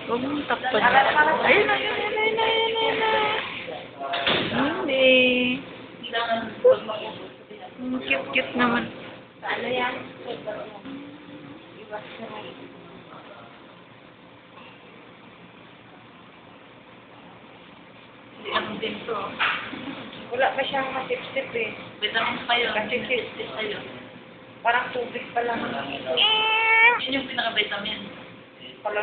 Huwag mong takpan. Ayun na. Hindi. Cute naman. Ano yan? Hindi naman din to. Wala pa siyang masip-sip eh. Vitamin pa yun. Kasi sa'yo. parang tubig pa lang. Yun yung pinaka-vitamin.